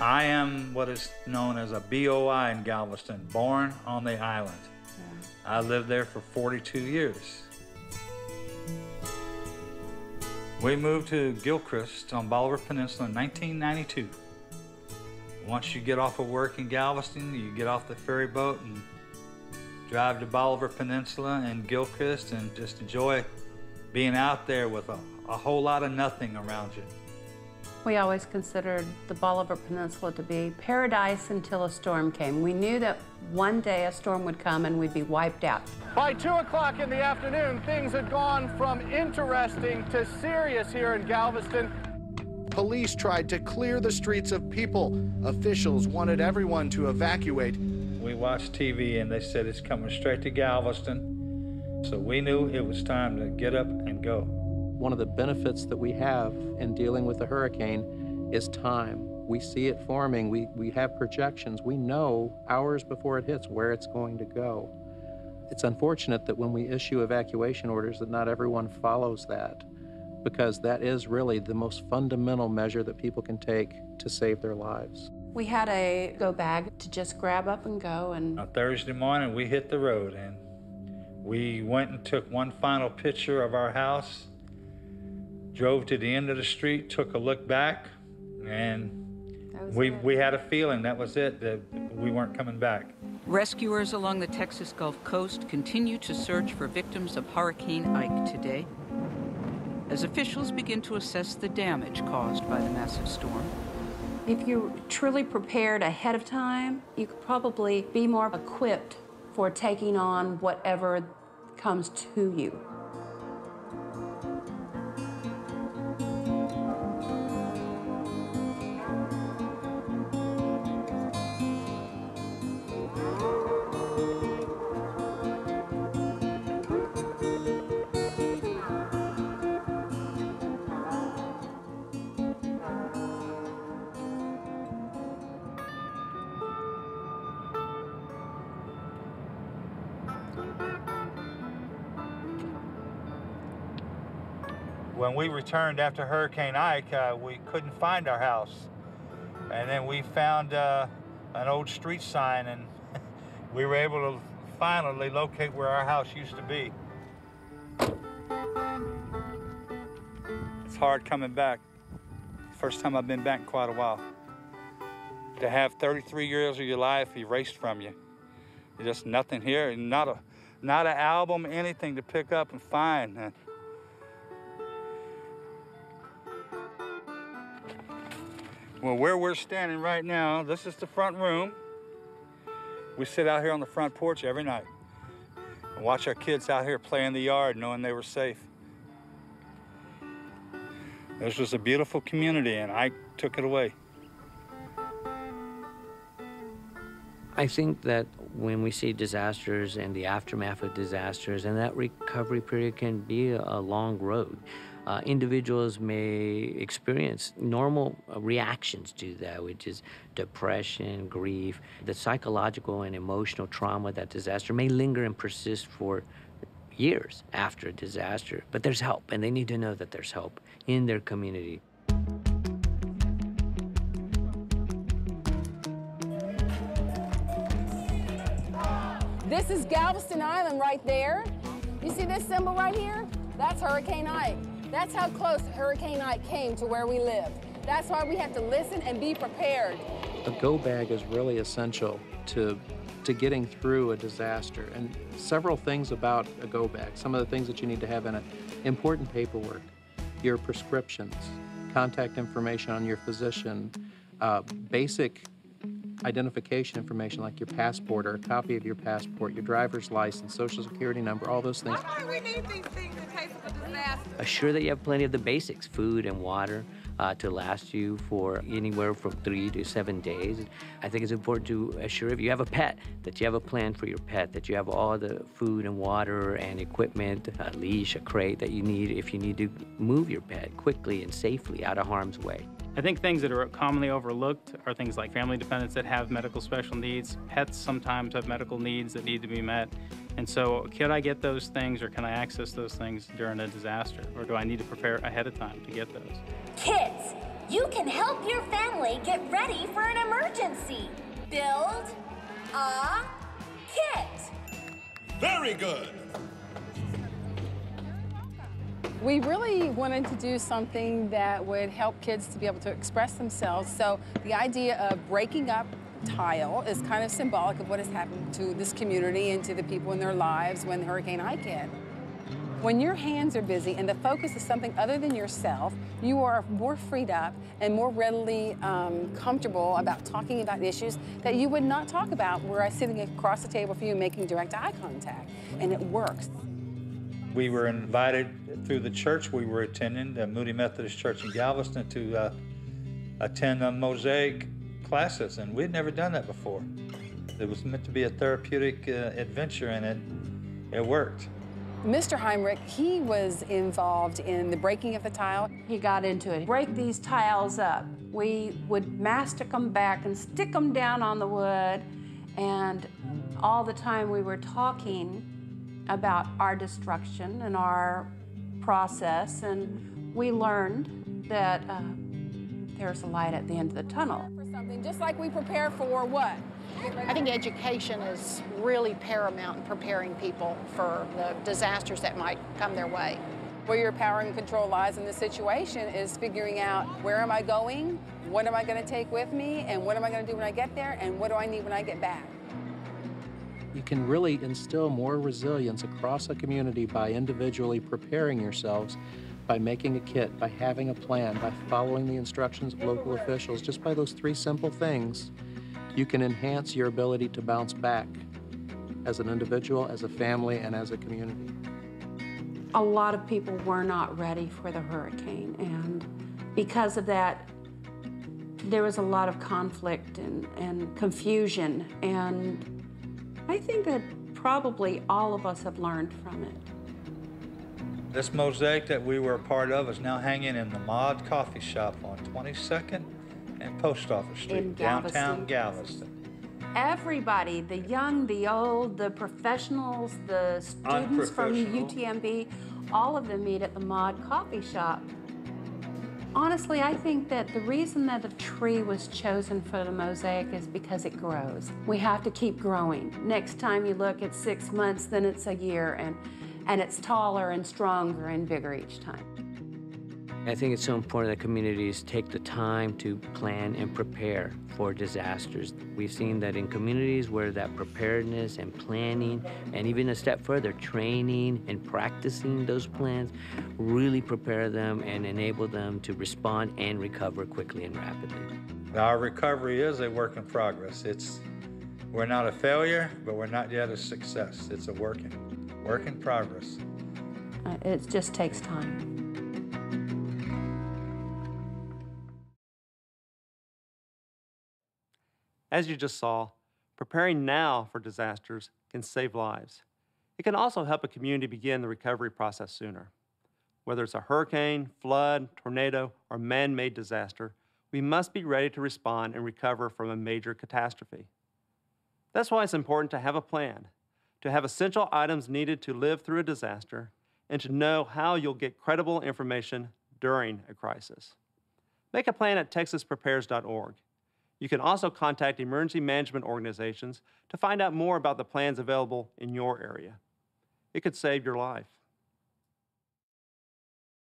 I am what is known as a BOI in Galveston, born on the island. Yeah. I lived there for 42 years. We moved to Gilchrist on Bolivar Peninsula in 1992. Once you get off of work in Galveston, you get off the ferry boat and drive to Bolivar Peninsula and Gilchrist and just enjoy being out there with a whole lot of nothing around you. We always considered the Bolivar Peninsula to be paradise until a storm came. We knew that one day a storm would come and we'd be wiped out. By 2 o'clock in the afternoon, things had gone from interesting to serious here in Galveston. Police tried to clear the streets of people. Officials wanted everyone to evacuate. We watched TV and they said it's coming straight to Galveston. So we knew it was time to get up and go. One of the benefits that we have in dealing with the hurricane is time. We see it forming, we have projections. We know hours before it hits where it's going to go. It's unfortunate that when we issue evacuation orders that not everyone follows that, because that is really the most fundamental measure that people can take to save their lives. We had a go bag to just grab up and go. And on Thursday morning, we hit the road and we went and took one final picture of our house, drove to the end of the street, took a look back, and we had a feeling that was it, that we weren't coming back. Rescuers along the Texas Gulf Coast continue to search for victims of Hurricane Ike today, as officials begin to assess the damage caused by the massive storm. If you're truly prepared ahead of time, you could probably be more equipped for taking on whatever comes to you. When we returned after Hurricane Ike, we couldn't find our house. And then we found an old street sign, and we were able to finally locate where our house used to be. It's hard coming back. First time I've been back in quite a while. To have 33 years of your life erased from you. There's just nothing here, not an album, anything to pick up and find. Well, where we're standing right now, this is the front room. We sit out here on the front porch every night and watch our kids out here play in the yard knowing they were safe. This was a beautiful community and I took it away. I think that when we see disasters and the aftermath of disasters, and that recovery period can be a long road. Individuals may experience normal reactions to that, which is depression, grief. The psychological and emotional trauma of that disaster may linger and persist for years after a disaster. But there's help, and they need to know that there's help in their community. This is Galveston Island right there. You see this symbol right here? That's Hurricane Ike. That's how close Hurricane Ike came to where we live. That's why we have to listen and be prepared. A go bag is really essential to getting through a disaster. And several things about a go bag, some of the things that you need to have in it. Important paperwork, your prescriptions, contact information on your physician, basic identification information like your passport or a copy of your passport, your driver's license, social security number, all those things. Why do we need these things in case of a disaster? Assure that you have plenty of the basics, food and water, to last you for anywhere from 3 to 7 days. I think it's important to assure if you have a pet, that you have a plan for your pet, that you have all the food and water and equipment, a leash, a crate that you need if you need to move your pet quickly and safely out of harm's way. I think things that are commonly overlooked are things like family dependents that have medical special needs. Pets sometimes have medical needs that need to be met. And so, could I get those things or can I access those things during a disaster? Or do I need to prepare ahead of time to get those? Kits, you can help your family get ready for an emergency. Build a kit. Very good. We really wanted to do something that would help kids to be able to express themselves. So the idea of breaking up tile is kind of symbolic of what has happened to this community and to the people in their lives when Hurricane Ike hit. When your hands are busy and the focus is something other than yourself, you are more freed up and more readily comfortable about talking about issues that you would not talk about were I sitting across the table from you making direct eye contact, and it works. We were invited through the church we were attending, the Moody Methodist Church in Galveston, to attend Mosaic classes, and we'd never done that before. It was meant to be a therapeutic adventure, and it worked. Mr. Heinrich, he was involved in the breaking of the tile. He got into it. Break these tiles up. We would mastic them back and stick them down on the wood, and all the time we were talking about our destruction and our process, and we learned that there's a light at the end of the tunnel. For something, just like we prepare for what? I think education is really paramount in preparing people for the disasters that might come their way. Where your power and control lies in this situation is figuring out where am I going, what am I going to take with me, and what am I going to do when I get there, and what do I need when I get back. You can really instill more resilience across a community by individually preparing yourselves, by making a kit, by having a plan, by following the instructions of local officials. Just by those three simple things, you can enhance your ability to bounce back as an individual, as a family, and as a community. A lot of people were not ready for the hurricane, and because of that, there was a lot of conflict and confusion, and I think that probably all of us have learned from it. This mosaic that we were a part of is now hanging in the Mod Coffee Shop on 22nd and Post Office Street, In downtown Galveston. Everybody, the young, the old, the professionals, the students from UTMB, all of them meet at the Mod Coffee Shop. Honestly, I think that the reason that the tree was chosen for the mosaic is because it grows. We have to keep growing. Next time you look, it's 6 months, then it's a year, and it's taller and stronger and bigger each time. I think it's so important that communities take the time to plan and prepare for disasters. We've seen that in communities where that preparedness and planning, and even a step further, training and practicing those plans, really prepare them and enable them to respond and recover quickly and rapidly. Our recovery is a work in progress. We're not a failure, but we're not yet a success. It's a work in progress. It just takes time. As you just saw, preparing now for disasters can save lives. It can also help a community begin the recovery process sooner. Whether it's a hurricane, flood, tornado, or man-made disaster, we must be ready to respond and recover from a major catastrophe. That's why it's important to have a plan, to have essential items needed to live through a disaster, and to know how you'll get credible information during a crisis. Make a plan at texasprepares.org. You can also contact emergency management organizations to find out more about the plans available in your area. It could save your life.